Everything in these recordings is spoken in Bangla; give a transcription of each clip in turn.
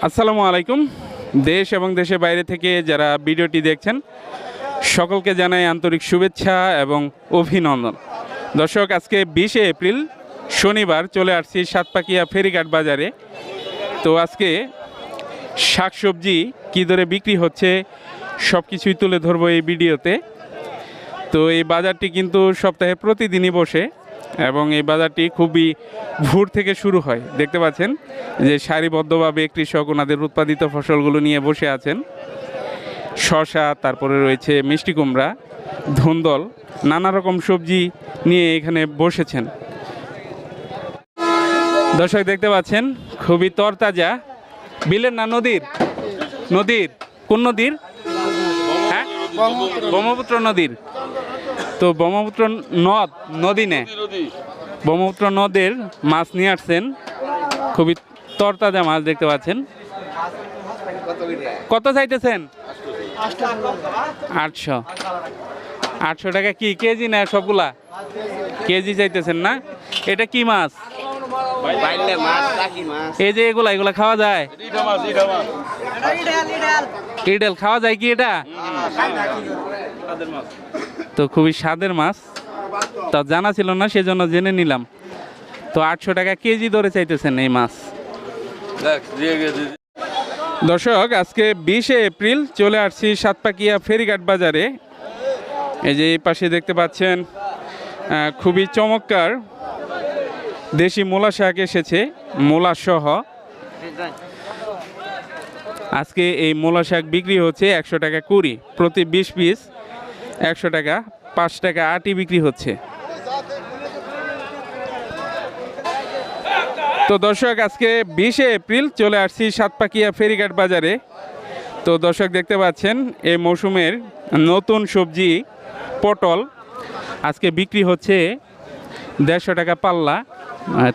আসসালামু আলাইকুম। দেশ এবং দেশের বাইরে থেকে যারা ভিডিওটি দেখছেন সকলকে জানাই আন্তরিক শুভেচ্ছা এবং অভিনন্দন। দর্শক, আজকে 20শে এপ্রিল শনিবার চলে আসছি সাতপাকিয়া ফেরিঘাট বাজারে। তো আজকে শাকসবজি কী দরে বিক্রি হচ্ছে সব কিছুই তুলে ধরবো এই ভিডিওতে। তো এই বাজারটি কিন্তু সপ্তাহে প্রতিদিনই বসে এবং এই বাজারটি খুবই ভোর থেকে শুরু হয়। দেখতে পাচ্ছেন যে সারিবদ্ধভাবে কৃষক ওনাদের উৎপাদিত ফসলগুলো নিয়ে বসে আছেন। শসা, তারপরে রয়েছে মিষ্টি কুমড়া, ধুন্দল, নানা রকম সবজি নিয়ে এখানে বসেছেন। দর্শক দেখতে পাচ্ছেন খুবই তরতাজা। বিলের না নদীর? নদীর। কোন নদীর? হ্যাঁ, ব্রহ্মপুত্র নদীর। তো ব্রহ্মপুত্র নদী নে ব্রহ্মপুত্র নদের মাছ নিয়ে আসছেন। খুবই তরতাজা মাছ দেখতে পাচ্ছেন। কত চাইতেছেন? 800 টাকা। কি কেজি না সবগুলা? কেজি চাইতেছেন না? এটা কি মাছ? এই যে এগুলা খাওয়া যায়? ইডেল খাওয়া যায় কি এটা? তো খুবই স্বাদের মাছ, তা জানা ছিল না, সেজন্য জেনে নিলাম। তো 800 টাকা কেজি ধরে চাইতেছেন এই মাছ। দর্শক, আজকে 20শে এপ্রিল চলে আসছি সাতপাকিয়া ফেরিঘাট বাজারে। এই যে এই পাশে দেখতে পাচ্ছেন খুবই চমৎকার দেশি মূলা শাক এসেছে, মূলা সহ। আজকে এই মূলা শাক বিক্রি হচ্ছে 100 টাকা কুড়ি, প্রতি 20 পিস 100 টাকা, 5 টাকা আটি বিক্রি হচ্ছে। তো দর্শক, আজকে 20শে এপ্রিল চলে আসছি সাতপাকিয়া ফেরিঘাট বাজারে। তো দর্শক দেখতে পাচ্ছেন এই মৌসুমের নতুন সবজি পটল আজকে বিক্রি হচ্ছে 150 টাকা পাল্লা,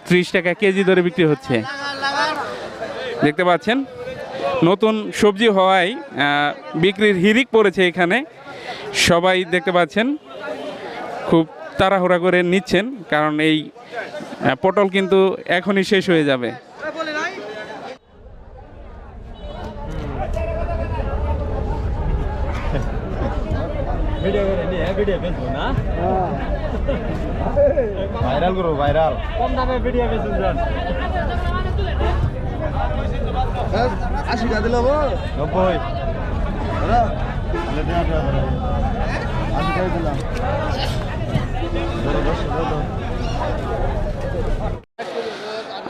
30 টাকা কেজি ধরে বিক্রি হচ্ছে। দেখতে পাচ্ছেন নতুন সবজি হওয়ায় বিক্রির হিড়িক পড়েছে এখানে। সবাই দেখতে পাচ্ছেন খুব তাড়াহুড়া করে নিচ্ছেন, কারণ এই পটল কিন্তু এখনই শেষ হয়ে যাবে। ভাইরাল করো, ভাইরাল। কম দামে ভিডিও বেচুন যান। 80 টাকা দিলাম। 90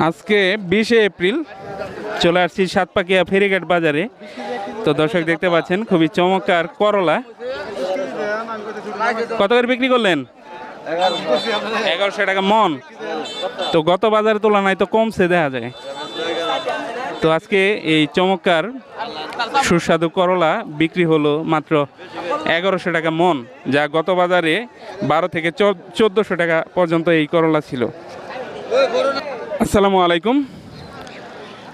আজকে 20শে এপ্রিল চলে আসছি সাতপাকিয়া ফেরিঘাট বাজারে। তো দর্শক দেখতে পাচ্ছেন খুবই চমৎকার করলা। কত করে বিক্রি করলেন? 1100 টাকা মন। তো গত বাজারের তুলনায় তো কমছে দেখা যায়। তো আজকে এই চমৎকার সুস্বাদু করলা বিক্রি হলো মাত্র 1100 টাকা মন, যা গত বাজারে 12 থেকে 1400 টাকা পর্যন্ত এই করলা ছিল। আসসালামু আলাইকুম।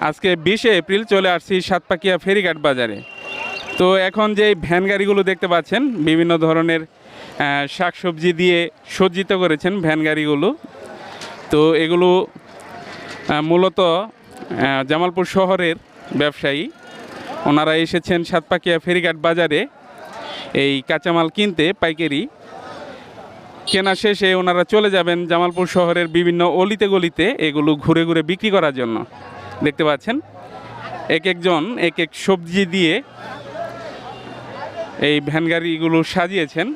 আজকে 20শে এপ্রিল চলে আসছি সাতপাকিয়া ফেরিঘাট বাজারে। তো এখন যে ভ্যান গাড়িগুলো দেখতে পাচ্ছেন বিভিন্ন ধরনের শাকসবজি দিয়ে সজ্জিত করেছেন ভ্যান গাড়িগুলো। তো এগুলো মূলত জামালপুর শহরের ব্যবসায়ী, ওনারা এসেছেন সাতপাকিয়া ফেরিঘাট বাজারে এই কাঁচামাল কিনতে। পাইকারি কেনা শেষে ওনারা চলে যাবেন জামালপুর শহরের বিভিন্ন অলিতে গলিতে এগুলো ঘুরে ঘুরে বিক্রি করার জন্য। দেখতে পাচ্ছেন এক একজন এক এক সবজি দিয়ে এই ভ্যান গাড়িগুলো সাজিয়েছেন।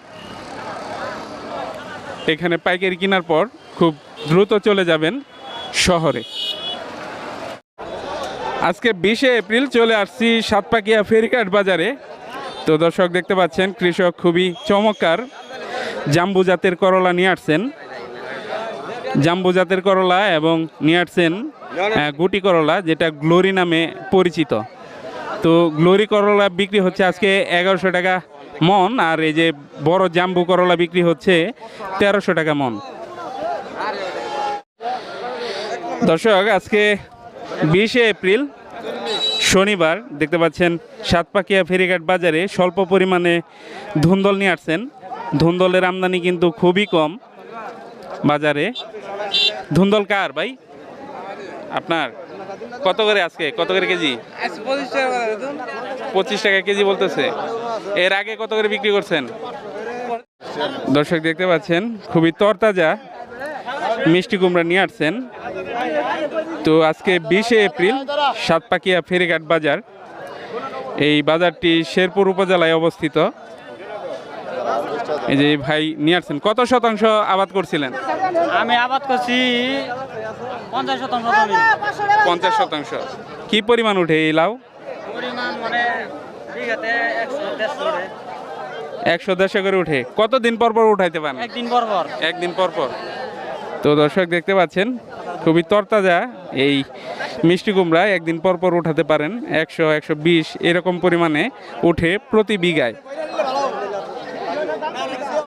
এখানে পাইকারি কেনার পর খুব দ্রুত চলে যাবেন শহরে। আজকে 20শে এপ্রিল চলে আসছি সাতপাকিয়া ফেরিঘাট বাজারে। তো দর্শক দেখতে পাচ্ছেন কৃষক খুবই চমৎকার জাম্বু জাতের করলা নিয়ে আসছেন, জাম্বু জাতের করলা, এবং নিয়ে আসছেন গুটি করলা, যেটা গ্লোরি নামে পরিচিত। তো গ্লোরি করলা বিক্রি হচ্ছে আজকে 1100 টাকা মন, আর এই যে বড় জাম্বু করলা বিক্রি হচ্ছে 1300 টাকা মন। দর্শক, আজকে 20শে এপ্রিল শনিবার দেখতে পাচ্ছেন সাতপাকিয়া ফেরিঘাট বাজারে স্বল্প পরিমাণে ধুন্দল নিয়ে আসছেন। ধুন্দলের আমদানি কিন্তু খুবই কম বাজারে। ধুন্দল কার ভাই? আপনার? কত করে আজকে, কত করে কেজি? 25 টাকা কেজি বলতেছে। এর আগে কত করে বিক্রি করছেন? দর্শক দেখতে পাচ্ছেন খুবই তরতাজা মিষ্টি কুমড়া নিয়ে আসছেন। তো আজকে 20 এপ্রিল সাতপাকিয়া ফেরিঘাট বাজার। এই বাজারটি শেরপুর উপজেলায় অবস্থিত। এই যে ভাই নিয়ে আসছেন, কত শতাংশ আবাদ করছিলেন? আমি আবাদ করছি 50% জমি। 50%। কি পরিমাণ উঠে এই লাউ? পরিমাণ মানে বিঘাতে 100-150 100-150 করে উঠে। কতদিন পর পর উঠাইতে পারেন? একদিন পর পর। একদিন পর পর। তো দর্শক দেখতে পাচ্ছেন খুবই তরতাজা এই মিষ্টি কুমড়া একদিন পর পর উঠাতে পারেন। 100-120 এরকম পরিমাণে উঠে প্রতি বিঘায়।